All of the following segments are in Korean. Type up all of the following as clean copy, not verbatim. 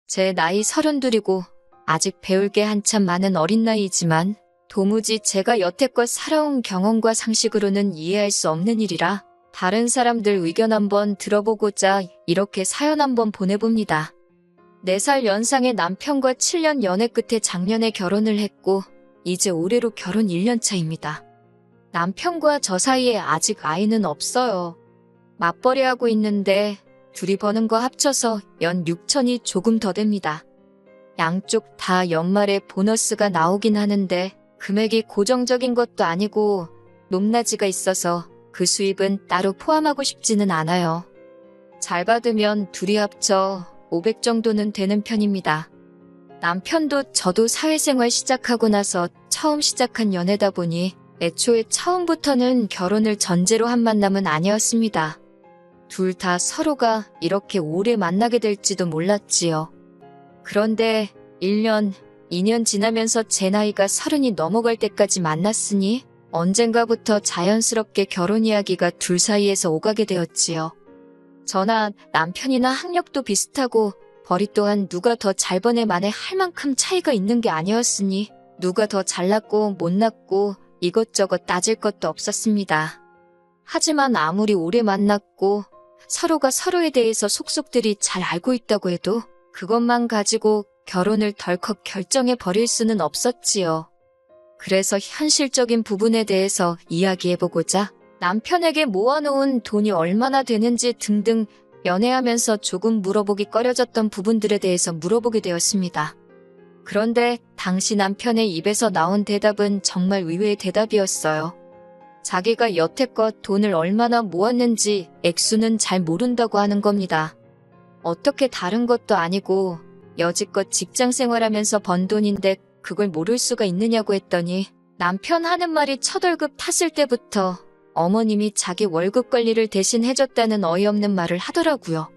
제 나이 32이고 아직 배울 게 한참 많은 어린 나이이지만 도무지 제가 여태껏 살아온 경험과 상식으로는 이해할 수 없는 일이라 다른 사람들 의견 한번 들어보고자 이렇게 사연 한번 보내봅니다. 4살 연상의 남편과 7년 연애 끝에 작년에 결혼을 했고 이제 올해로 결혼 1년 차입니다. 남편과 저 사이에 아직 아이는 없어요. 맞벌이하고 있는데 둘이 버는 거 합쳐서 연 6천이 조금 더 됩니다. 양쪽 다 연말에 보너스가 나오긴 하는데 금액이 고정적인 것도 아니고 높낮이가 있어서 그 수입은 따로 포함하고 싶지는 않아요. 잘 받으면 둘이 합쳐 500 정도는 되는 편입니다. 남편도 저도 사회생활 시작하고 나서 처음 시작한 연애다 보니 애초에 처음부터는 결혼을 전제로 한 만남은 아니었습니다. 둘 다 서로가 이렇게 오래 만나게 될지도 몰랐지요. 그런데 1년, 2년 지나면서 제 나이가 30이 넘어갈 때까지 만났으니 언젠가부터 자연스럽게 결혼 이야기가 둘 사이에서 오가게 되었지요. 저나 남편이나 학력도 비슷하고 벌이 또한 누가 더 잘 버네 만에 할 만큼 차이가 있는 게 아니었으니 누가 더 잘났고 못났고 이것저것 따질 것도 없었습니다. 하지만 아무리 오래 만났고 서로가 서로에 대해서 속속들이 잘 알고 있다고 해도 그것만 가지고 결혼을 덜컥 결정해 버릴 수는 없었지요. 그래서 현실적인 부분에 대해서 이야기해보고자 남편에게 모아놓은 돈이 얼마나 되는지 등등 연애하면서 조금 물어보기 꺼려졌던 부분들에 대해서 물어보게 되었습니다. 그런데 당시 남편의 입에서 나온 대답은 정말 의외의 대답이었어요. 자기가 여태껏 돈을 얼마나 모았는지 액수는 잘 모른다고 하는 겁니다. 어떻게 다른 것도 아니고 여지껏 직장 생활하면서 번 돈인데 그걸 모를 수가 있느냐고 했더니 남편 하는 말이 첫 월급 탔을 때부터 어머님이 자기 월급 관리를 대신 해줬다는 어이없는 말을 하더라고요.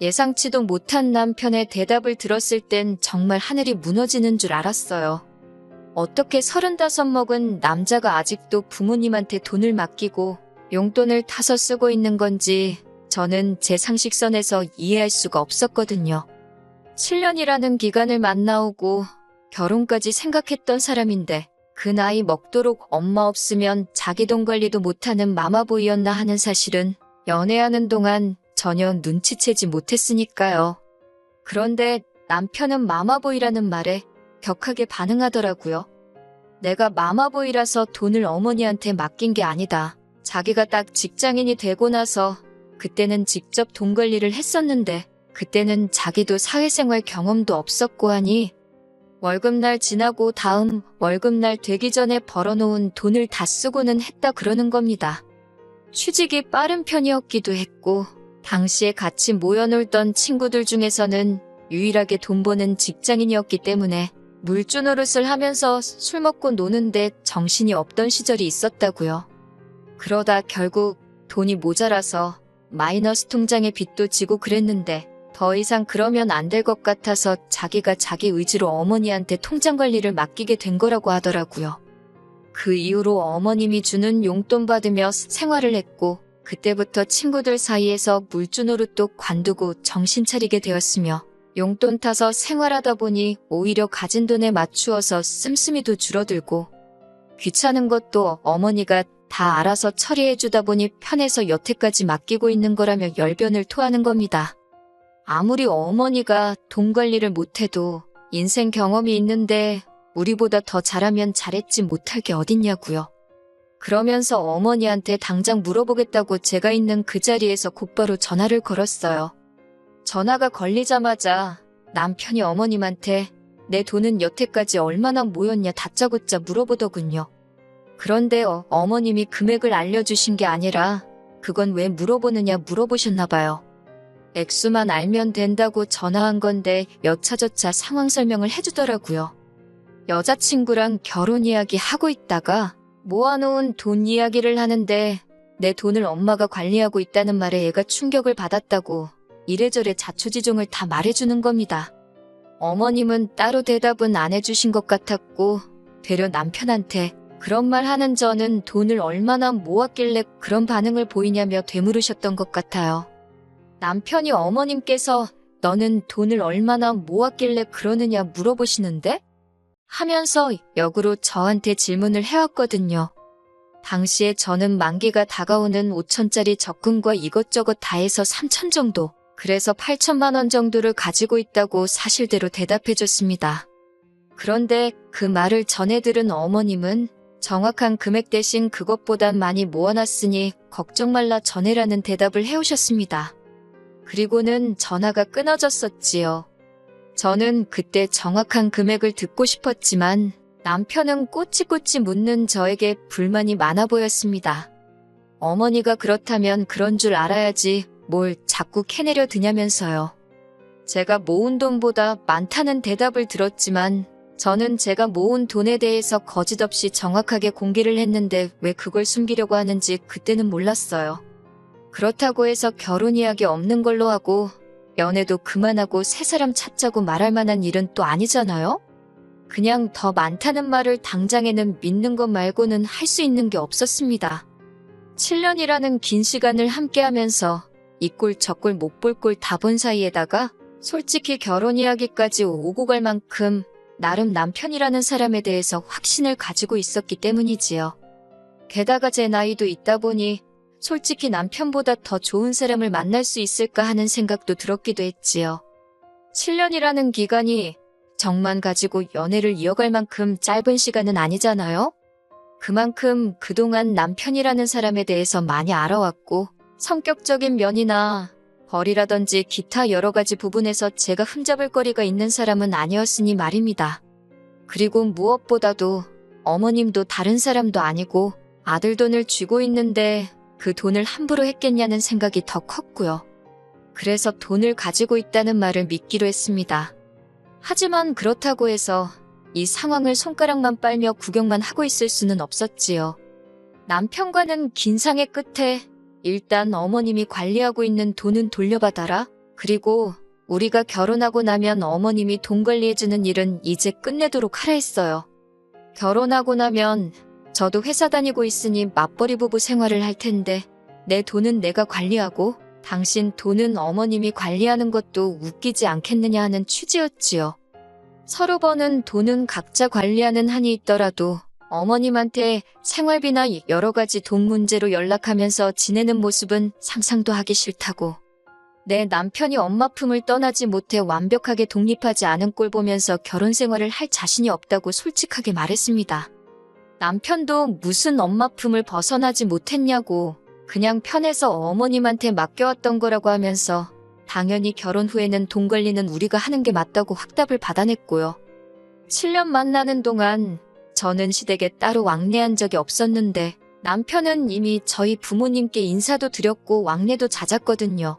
예상치도 못한 남편의 대답을 들었을 땐 정말 하늘이 무너지는 줄 알았어요. 어떻게 35 먹은 남자가 아직도 부모님한테 돈을 맡기고 용돈을 타서 쓰고 있는 건지 저는 제 상식선에서 이해할 수가 없었거든요. 7년이라는 기간을 만나오고 결혼까지 생각했던 사람인데 그 나이 먹도록 엄마 없으면 자기 돈 관리도 못하는 마마보이였나 하는 사실은 연애하는 동안 전혀 눈치채지 못했으니까요. 그런데 남편은 마마보이라는 말에 격하게 반응하더라고요. 내가 마마보이라서 돈을 어머니한테 맡긴 게 아니다. 자기가 딱 직장인이 되고 나서 그때는 직접 돈 관리를 했었는데 그때는 자기도 사회생활 경험도 없었고 하니 월급날 지나고 다음 월급날 되기 전에 벌어놓은 돈을 다 쓰고는 했다 그러는 겁니다. 취직이 빠른 편이었기도 했고 당시에 같이 모여놀던 친구들 중에서는 유일하게 돈 버는 직장인이었기 때문에 물주 노릇을 하면서 술 먹고 노는데 정신이 없던 시절이 있었다고요. 그러다 결국 돈이 모자라서 마이너스 통장에 빚도 지고 그랬는데 더 이상 그러면 안 될 것 같아서 자기가 자기 의지로 어머니한테 통장 관리를 맡기게 된 거라고 하더라고요. 그 이후로 어머님이 주는 용돈 받으며 생활을 했고 그때부터 친구들 사이에서 물주 노릇도 관두고 정신 차리게 되었으며 용돈 타서 생활하다 보니 오히려 가진 돈에 맞추어서 씀씀이도 줄어들고 귀찮은 것도 어머니가 다 알아서 처리해주다 보니 편해서 여태까지 맡기고 있는 거라며 열변을 토하는 겁니다. 아무리 어머니가 돈 관리를 못해도 인생 경험이 있는데 우리보다 더 잘하면 잘했지 못할 게 어딨냐고요. 그러면서 어머니한테 당장 물어보겠다고 제가 있는 그 자리에서 곧바로 전화를 걸었어요. 전화가 걸리자마자 남편이 어머님한테 내 돈은 여태까지 얼마나 모였냐 다짜고짜 물어보더군요. 그런데 어머님이 금액을 알려주신 게 아니라 그건 왜 물어보느냐 물어보셨나 봐요. 액수만 알면 된다고 전화한 건데 여차저차 상황 설명을 해주더라고요. 여자친구랑 결혼 이야기 하고 있다가 모아놓은 돈 이야기를 하는데 내 돈을 엄마가 관리하고 있다는 말에 애가 충격을 받았다고 이래저래 자초지종을 다 말해주는 겁니다. 어머님은 따로 대답은 안 해주신 것 같았고 되려 남편한테 그런 말 하는 저는 돈을 얼마나 모았길래 그런 반응을 보이냐며 되물으셨던 것 같아요. 남편이 어머님께서 너는 돈을 얼마나 모았길래 그러느냐 물어보시는데? 하면서 역으로 저한테 질문을 해왔거든요. 당시에 저는 만기가 다가오는 5천짜리 적금과 이것저것 다 해서 3천 정도, 그래서 8천만 원 정도를 가지고 있다고 사실대로 대답해줬습니다. 그런데 그 말을 전해 들은 어머님은 정확한 금액 대신 그것보단 많이 모아놨으니 걱정 말라 전해라는 대답을 해오셨습니다. 그리고는 전화가 끊어졌었지요. 저는 그때 정확한 금액을 듣고 싶었지만 남편은 꼬치꼬치 묻는 저에게 불만이 많아 보였습니다. 어머니가 그렇다면 그런 줄 알아야지 뭘 자꾸 캐내려 드냐면서요. 제가 모은 돈보다 많다는 대답을 들었지만 저는 제가 모은 돈에 대해서 거짓없이 정확하게 공개를 했는데 왜 그걸 숨기려고 하는지 그때는 몰랐어요. 그렇다고 해서 결혼 이야기 없는 걸로 하고 연애도 그만하고 새 사람 찾자고 말할 만한 일은 또 아니잖아요? 그냥 더 많다는 말을 당장에는 믿는 것 말고는 할 수 있는 게 없었습니다. 7년이라는 긴 시간을 함께하면서 이 꼴 저 꼴 못 볼 꼴 다 본 사이에다가 솔직히 결혼 이야기까지 오고 갈 만큼 나름 남편이라는 사람에 대해서 확신을 가지고 있었기 때문이지요. 게다가 제 나이도 있다 보니 솔직히 남편보다 더 좋은 사람을 만날 수 있을까 하는 생각도 들었기도 했지요. 7년이라는 기간이 정만 가지고 연애를 이어갈 만큼 짧은 시간은 아니잖아요? 그만큼 그동안 남편이라는 사람에 대해서 많이 알아왔고 성격적인 면이나 벌이라든지 기타 여러 가지 부분에서 제가 흠잡을 거리가 있는 사람은 아니었으니 말입니다. 그리고 무엇보다도 어머님도 다른 사람도 아니고 아들 돈을 쥐고 있는데 그 돈을 함부로 했겠냐는 생각이 더 컸고요. 그래서 돈을 가지고 있다는 말을 믿기로 했습니다. 하지만 그렇다고 해서 이 상황을 손가락만 빨며 구경만 하고 있을 수는 없었지요. 남편과는 긴 상의 끝에 일단 어머님이 관리하고 있는 돈은 돌려받아라. 그리고 우리가 결혼하고 나면 어머님이 돈 관리해주는 일은 이제 끝내도록 하라 했어요. 결혼하고 나면 저도 회사 다니고 있으니 맞벌이 부부 생활을 할 텐데 내 돈은 내가 관리하고 당신 돈은 어머님이 관리하는 것도 웃기지 않겠느냐 하는 취지였지요. 서로 버는 돈은 각자 관리하는 한이 있더라도 어머님한테 생활비나 여러 가지 돈 문제로 연락하면서 지내는 모습은 상상도 하기 싫다고. 내 남편이 엄마 품을 떠나지 못해 완벽하게 독립하지 않은 꼴 보면서 결혼 생활을 할 자신이 없다고 솔직하게 말했습니다. 남편도 무슨 엄마 품을 벗어나지 못했냐고 그냥 편해서 어머님한테 맡겨왔던 거라고 하면서 당연히 결혼 후에는 돈 관리는 우리가 하는 게 맞다고 확답을 받아냈고요. 7년 만나는 동안 저는 시댁에 따로 왕래한 적이 없었는데 남편은 이미 저희 부모님께 인사도 드렸고 왕래도 잦았거든요.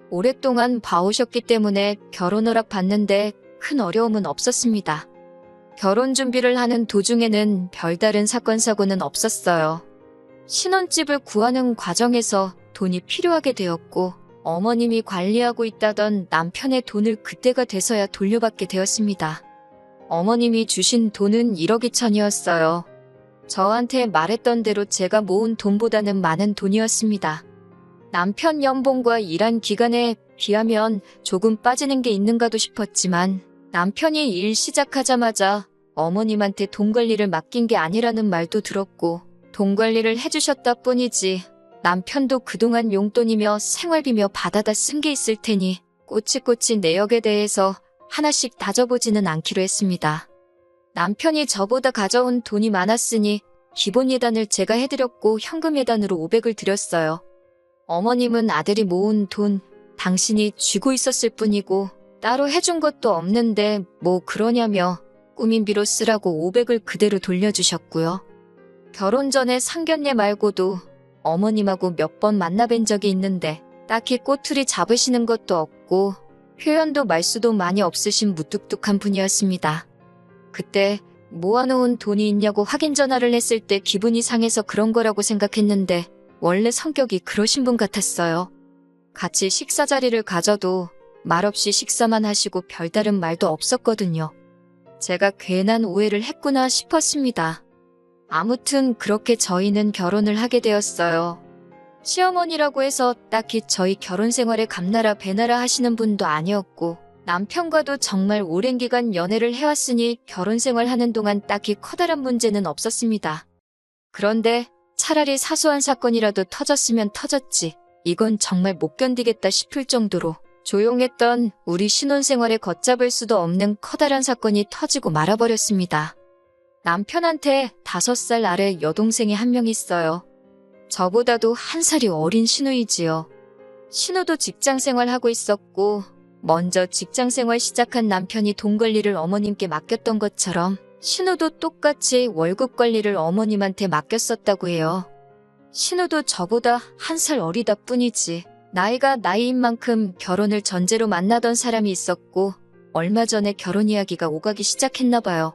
오랫동안 봐오셨기 때문에 결혼 허락 받는데 큰 어려움은 없었습니다. 결혼 준비를 하는 도중에는 별다른 사건 사고는 없었어요. 신혼집을 구하는 과정에서 돈이 필요하게 되었고 어머님이 관리하고 있다던 남편의 돈을 그때가 돼서야 돌려받게 되었습니다. 어머님이 주신 돈은 1억 2천이었어요. 저한테 말했던 대로 제가 모은 돈보다는 많은 돈이었습니다. 남편 연봉과 일한 기간에 비하면 조금 빠지는 게 있는가도 싶었지만 남편이 일 시작하자마자 어머님한테 돈 관리를 맡긴 게 아니라는 말도 들었고 돈 관리를 해주셨다 뿐이지 남편도 그동안 용돈이며 생활비며 받아다 쓴 게 있을 테니 꼬치꼬치 내역에 대해서 하나씩 따져보지는 않기로 했습니다. 남편이 저보다 가져온 돈이 많았으니 기본 예단을 제가 해드렸고 현금 예단으로 500을 드렸어요. 어머님은 아들이 모은 돈 당신이 쥐고 있었을 뿐이고 따로 해준 것도 없는데 뭐 그러냐며 꾸민비로 쓰라고 500을 그대로 돌려주셨고요. 결혼 전에 상견례 말고도 어머님하고 몇 번 만나뵌 적이 있는데 딱히 꼬투리 잡으시는 것도 없고 표현도 말수도 많이 없으신 무뚝뚝한 분이었습니다. 그때 모아놓은 돈이 있냐고 확인 전화를 했을 때 기분이 상해서 그런 거라고 생각했는데 원래 성격이 그러신 분 같았어요. 같이 식사 자리를 가져도 말없이 식사만 하시고 별다른 말도 없었거든요. 제가 괜한 오해를 했구나 싶었습니다. 아무튼 그렇게 저희는 결혼을 하게 되었어요. 시어머니라고 해서 딱히 저희 결혼 생활에 감나라 배나라 하시는 분도 아니었고 남편과도 정말 오랜 기간 연애를 해왔으니 결혼 생활하는 동안 딱히 커다란 문제는 없었습니다. 그런데 차라리 사소한 사건이라도 터졌으면 터졌지. 이건 정말 못 견디겠다 싶을 정도로 조용했던 우리 신혼생활에 걷잡을 수도 없는 커다란 사건이 터지고 말아버렸습니다. 남편한테 5살 아래 여동생이 한 명 있어요. 저보다도 한 살이 어린 신우이지요. 신우도 직장생활하고 있었고 먼저 직장생활 시작한 남편이 돈 관리를 어머님께 맡겼던 것처럼 신우도 똑같이 월급 관리를 어머님한테 맡겼었다고 해요. 신우도 저보다 한 살 어리다 뿐이지 나이가 나이인 만큼 결혼을 전제로 만나던 사람이 있었고 얼마 전에 결혼 이야기가 오가기 시작했나 봐요.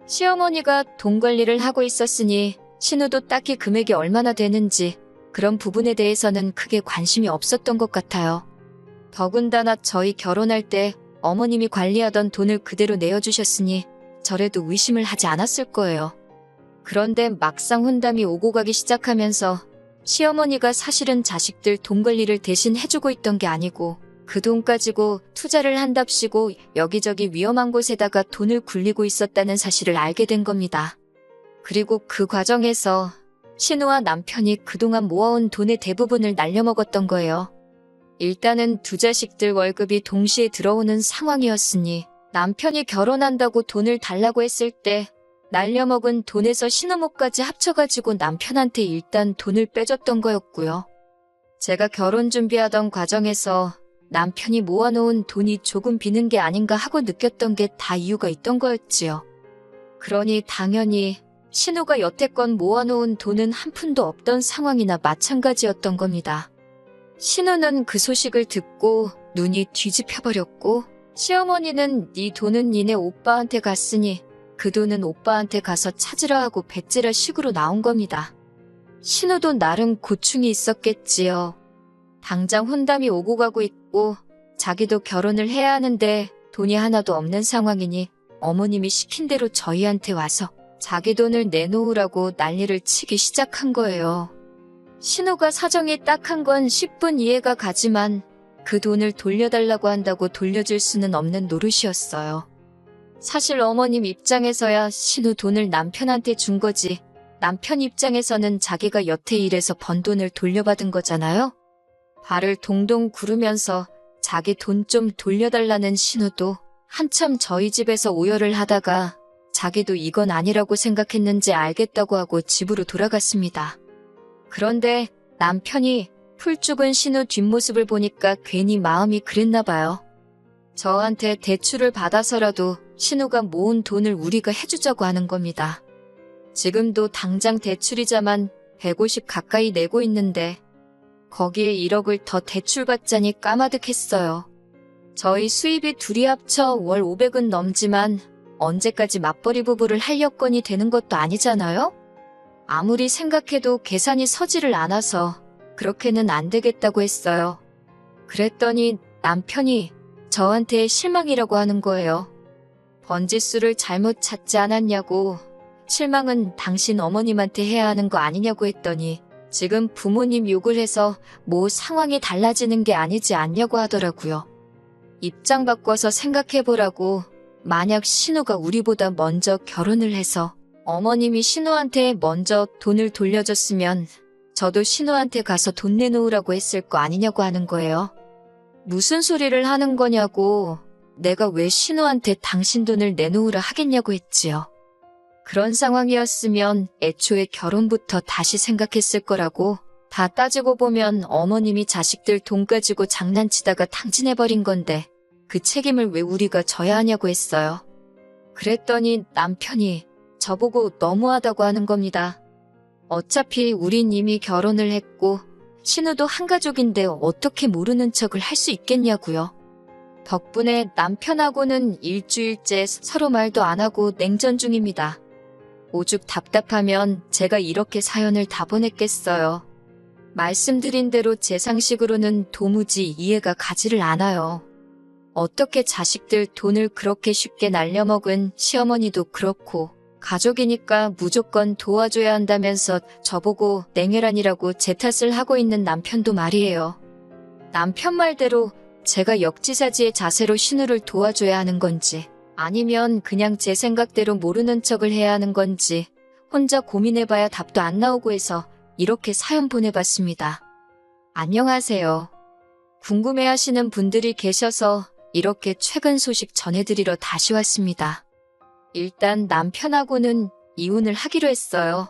시어머니가 돈 관리를 하고 있었으니 신우도 딱히 금액이 얼마나 되는지 그런 부분에 대해서는 크게 관심이 없었던 것 같아요. 더군다나 저희 결혼할 때 어머님이 관리하던 돈을 그대로 내어주셨으니 저래도 의심을 하지 않았을 거예요. 그런데 막상 혼담이 오고 가기 시작하면서 시어머니가 사실은 자식들 돈 관리를 대신 해주고 있던 게 아니고 그 돈 가지고 투자를 한답시고 여기저기 위험한 곳에다가 돈을 굴리고 있었다는 사실을 알게 된 겁니다. 그리고 그 과정에서 신우와 남편이 그동안 모아온 돈의 대부분을 날려먹었던 거예요. 일단은 두 자식들 월급이 동시에 들어오는 상황이었으니 남편이 결혼한다고 돈을 달라고 했을 때 날려먹은 돈에서 신우목까지 합쳐가지고 남편한테 일단 돈을 빼줬던 거였고요. 제가 결혼 준비하던 과정에서 남편이 모아놓은 돈이 조금 비는 게 아닌가 하고 느꼈던 게 다 이유가 있던 거였지요. 그러니 당연히 신우가 여태껏 모아놓은 돈은 한 푼도 없던 상황이나 마찬가지였던 겁니다. 신우는 그 소식을 듣고 눈이 뒤집혀버렸고 시어머니는 네 돈은 니네 오빠한테 갔으니 그 돈은 오빠한테 가서 찾으라 하고 배째라 식으로 나온 겁니다. 신우도 나름 고충이 있었겠지요. 당장 혼담이 오고 가고 있고 자기도 결혼을 해야 하는데 돈이 하나도 없는 상황이니 어머님이 시킨 대로 저희한테 와서 자기 돈을 내놓으라고 난리를 치기 시작한 거예요. 신우가 사정이 딱한 건 10분 이해가 가지만 그 돈을 돌려달라고 한다고 돌려줄 수는 없는 노릇이었어요. 사실 어머님 입장에서야 신우 돈을 남편한테 준 거지 남편 입장에서는 자기가 여태 일해서 번 돈을 돌려받은 거잖아요. 발을 동동 구르면서 자기 돈 좀 돌려달라는 신우도 한참 저희 집에서 오열을 하다가 자기도 이건 아니라고 생각했는지 알겠다고 하고 집으로 돌아갔습니다. 그런데 남편이 풀 죽은 신우 뒷모습을 보니까 괜히 마음이 그랬나 봐요. 저한테 대출을 받아서라도 신우가 모은 돈을 우리가 해주자고 하는 겁니다. 지금도 당장 대출이자만 150 가까이 내고 있는데 거기에 1억을 더 대출받자니 까마득했어요. 저희 수입이 둘이 합쳐 월 500은 넘지만 언제까지 맞벌이 부부를 할 여건이 되는 것도 아니잖아요? 아무리 생각해도 계산이 서지를 않아서 그렇게는 안 되겠다고 했어요. 그랬더니 남편이 저한테 실망이라고 하는 거예요. 번지수를 잘못 찾지 않았냐고, 실망은 당신 어머님한테 해야 하는 거 아니냐고 했더니 지금 부모님 욕을 해서 뭐 상황이 달라지는 게 아니지 않냐고 하더라고요. 입장 바꿔서 생각해보라고. 만약 신우가 우리보다 먼저 결혼을 해서 어머님이 신우한테 먼저 돈을 돌려줬으면 저도 신우한테 가서 돈 내놓으라고 했을 거 아니냐고 하는 거예요. 무슨 소리를 하는 거냐고. 내가 왜 신우한테 당신 돈을 내놓으라 하겠냐고 했지요. 그런 상황이었으면 애초에 결혼부터 다시 생각했을 거라고. 다 따지고 보면 어머님이 자식들 돈 가지고 장난치다가 탕진해버린 건데 그 책임을 왜 우리가 져야 하냐고 했어요. 그랬더니 남편이 저보고 너무하다고 하는 겁니다. 어차피 우린 이미 결혼을 했고 신우도 한 가족인데 어떻게 모르는 척을 할 수 있겠냐고요. 덕분에 남편하고는 일주일째 서로 말도 안 하고 냉전 중입니다. 오죽 답답하면 제가 이렇게 사연을 다 보냈겠어요. 말씀드린 대로 제 상식으로는 도무지 이해가 가지를 않아요. 어떻게 자식들 돈을 그렇게 쉽게 날려먹은 시어머니도 그렇고 가족이니까 무조건 도와줘야 한다면서 저보고 냉혈한이라고 제 탓을 하고 있는 남편도 말이에요. 남편 말대로 제가 역지사지의 자세로 신우를 도와줘야 하는 건지 아니면 그냥 제 생각대로 모르는 척을 해야 하는 건지 혼자 고민해봐야 답도 안 나오고 해서 이렇게 사연 보내봤습니다. 안녕하세요. 궁금해하시는 분들이 계셔서 이렇게 최근 소식 전해드리러 다시 왔습니다. 일단 남편하고는 이혼을 하기로 했어요.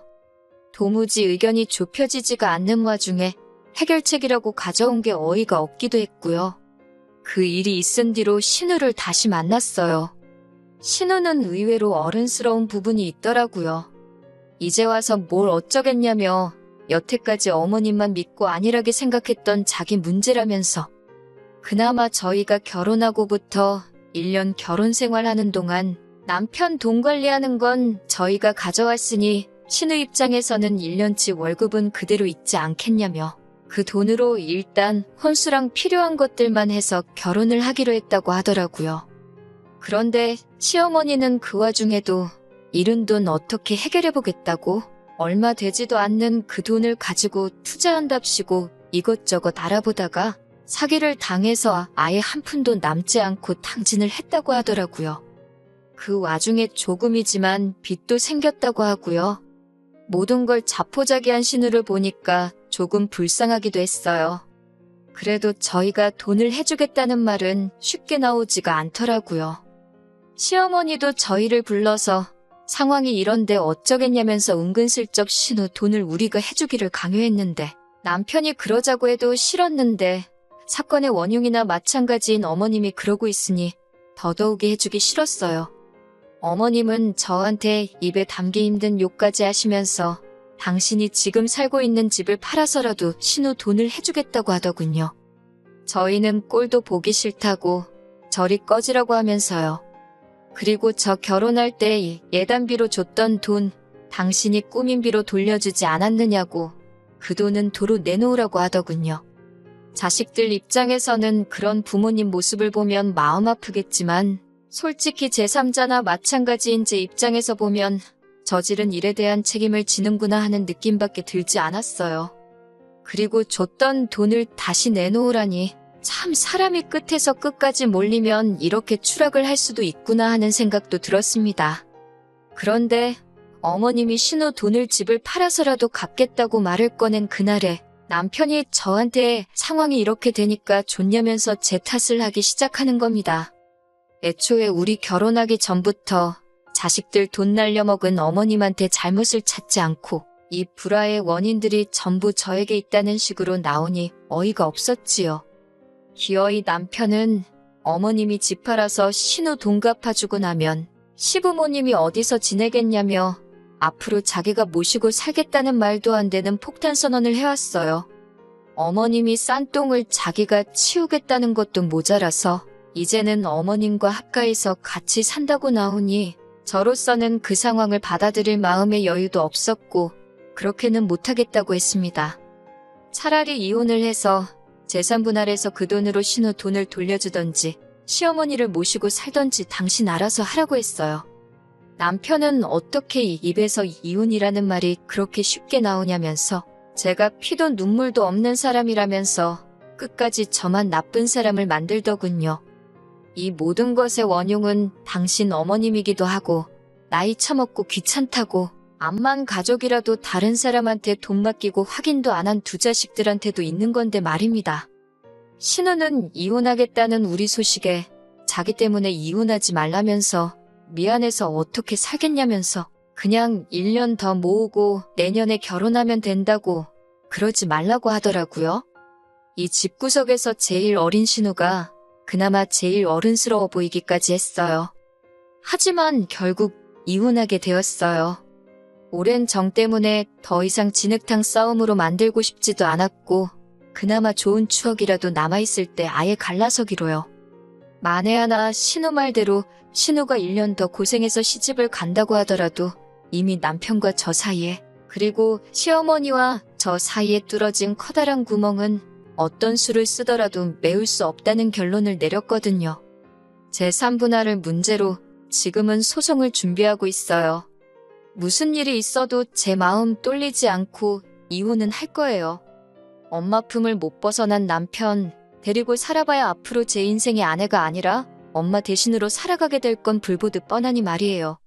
도무지 의견이 좁혀지지가 않는 와중에 해결책이라고 가져온 게 어이가 없기도 했고요. 그 일이 있은 뒤로 신우를 다시 만났어요. 신우는 의외로 어른스러운 부분이 있더라고요. 이제 와서 뭘 어쩌겠냐며 여태까지 어머님만 믿고 안일하게 생각했던 자기 문제라면서 그나마 저희가 결혼하고부터 1년 결혼 생활하는 동안 남편 돈 관리하는 건 저희가 가져왔으니 신우 입장에서는 1년치 월급은 그대로 있지 않겠냐며 그 돈으로 일단 혼수랑 필요한 것들만 해서 결혼을 하기로 했다고 하더라고요. 그런데 시어머니는 그 와중에도 잃은 돈 어떻게 해결해보겠다고 얼마 되지도 않는 그 돈을 가지고 투자한답시고 이것저것 알아보다가 사기를 당해서 아예 한 푼도 남지 않고 탕진을 했다고 하더라고요. 그 와중에 조금이지만 빚도 생겼다고 하고요. 모든 걸 자포자기한 신우를 보니까 조금 불쌍하기도 했어요. 그래도 저희가 돈을 해주겠다는 말은 쉽게 나오지가 않더라고요. 시어머니도 저희를 불러서 상황이 이런데 어쩌겠냐면서 은근슬쩍 신우 돈을 우리가 해주기를 강요했는데 남편이 그러자고 해도 싫었는데 사건의 원흉이나 마찬가지인 어머님이 그러고 있으니 더더욱이 해주기 싫었어요. 어머님은 저한테 입에 담기 힘든 욕까지 하시면서 당신이 지금 살고 있는 집을 팔아서라도 신우 돈을 해주겠다고 하더군요. 저희는 꼴도 보기 싫다고 저리 꺼지라고 하면서요. 그리고 저 결혼할 때 예단비로 줬던 돈 당신이 꾸민비로 돌려주지 않았느냐고 그 돈은 도로 내놓으라고 하더군요. 자식들 입장에서는 그런 부모님 모습을 보면 마음 아프겠지만 솔직히 제3자나 마찬가지인 제 입장에서 보면 저지른 일에 대한 책임을 지는구나 하는 느낌밖에 들지 않았어요. 그리고 줬던 돈을 다시 내놓으라니 참 사람이 끝에서 끝까지 몰리면 이렇게 추락을 할 수도 있구나 하는 생각도 들었습니다. 그런데 어머님이 신우 돈을 집을 팔아서라도 갚겠다고 말을 꺼낸 그날에 남편이 저한테 상황이 이렇게 되니까 좋냐면서 제 탓을 하기 시작하는 겁니다. 애초에 우리 결혼하기 전부터 자식들 돈 날려먹은 어머님한테 잘못을 찾지 않고 이 불화의 원인들이 전부 저에게 있다는 식으로 나오니 어이가 없었지요. 기어이 남편은 어머님이 집 팔아서 신우 돈 갚아주고 나면 시부모님이 어디서 지내겠냐며 앞으로 자기가 모시고 살겠다는 말도 안 되는 폭탄 선언을 해왔어요. 어머님이 싼 똥을 자기가 치우겠다는 것도 모자라서 이제는 어머님과 합가해서 같이 산다고 나오니 저로서는 그 상황을 받아들일 마음의 여유도 없었고 그렇게는 못하겠다고 했습니다. 차라리 이혼을 해서 재산 분할해서 그 돈으로 신우 돈을 돌려주던지 시어머니를 모시고 살던지 당신 알아서 하라고 했어요. 남편은 어떻게 입에서 이혼이라는 말이 그렇게 쉽게 나오냐면서 제가 피도 눈물도 없는 사람이라면서 끝까지 저만 나쁜 사람을 만들더군요. 이 모든 것의 원흉은 당신 어머님이기도 하고 나이 처먹고 귀찮다고 암만 가족이라도 다른 사람한테 돈 맡기고 확인도 안 한 두 자식들한테도 있는 건데 말입니다. 신우는 이혼하겠다는 우리 소식에 자기 때문에 이혼하지 말라면서 미안해서 어떻게 살겠냐면서 그냥 1년 더 모으고 내년에 결혼하면 된다고 그러지 말라고 하더라고요. 이 집구석에서 제일 어린 신우가 그나마 제일 어른스러워 보이기까지 했어요. 하지만 결국 이혼하게 되었어요. 오랜 정 때문에 더 이상 진흙탕 싸움으로 만들고 싶지도 않았고 그나마 좋은 추억이라도 남아있을 때 아예 갈라서기로요. 만에 하나 신우 말대로 신우가 1년 더 고생해서 시집을 간다고 하더라도 이미 남편과 저 사이에 그리고 시어머니와 저 사이에 뚫어진 커다란 구멍은 어떤 수를 쓰더라도 메울 수 없다는 결론을 내렸거든요. 제3분할을 문제로 지금은 소송을 준비하고 있어요. 무슨 일이 있어도 제 마음 떨리지 않고 이혼은 할 거예요. 엄마 품을 못 벗어난 남편 데리고 살아봐야 앞으로 제 인생의 아내가 아니라 엄마 대신으로 살아가게 될 건 불보듯 뻔하니 말이에요.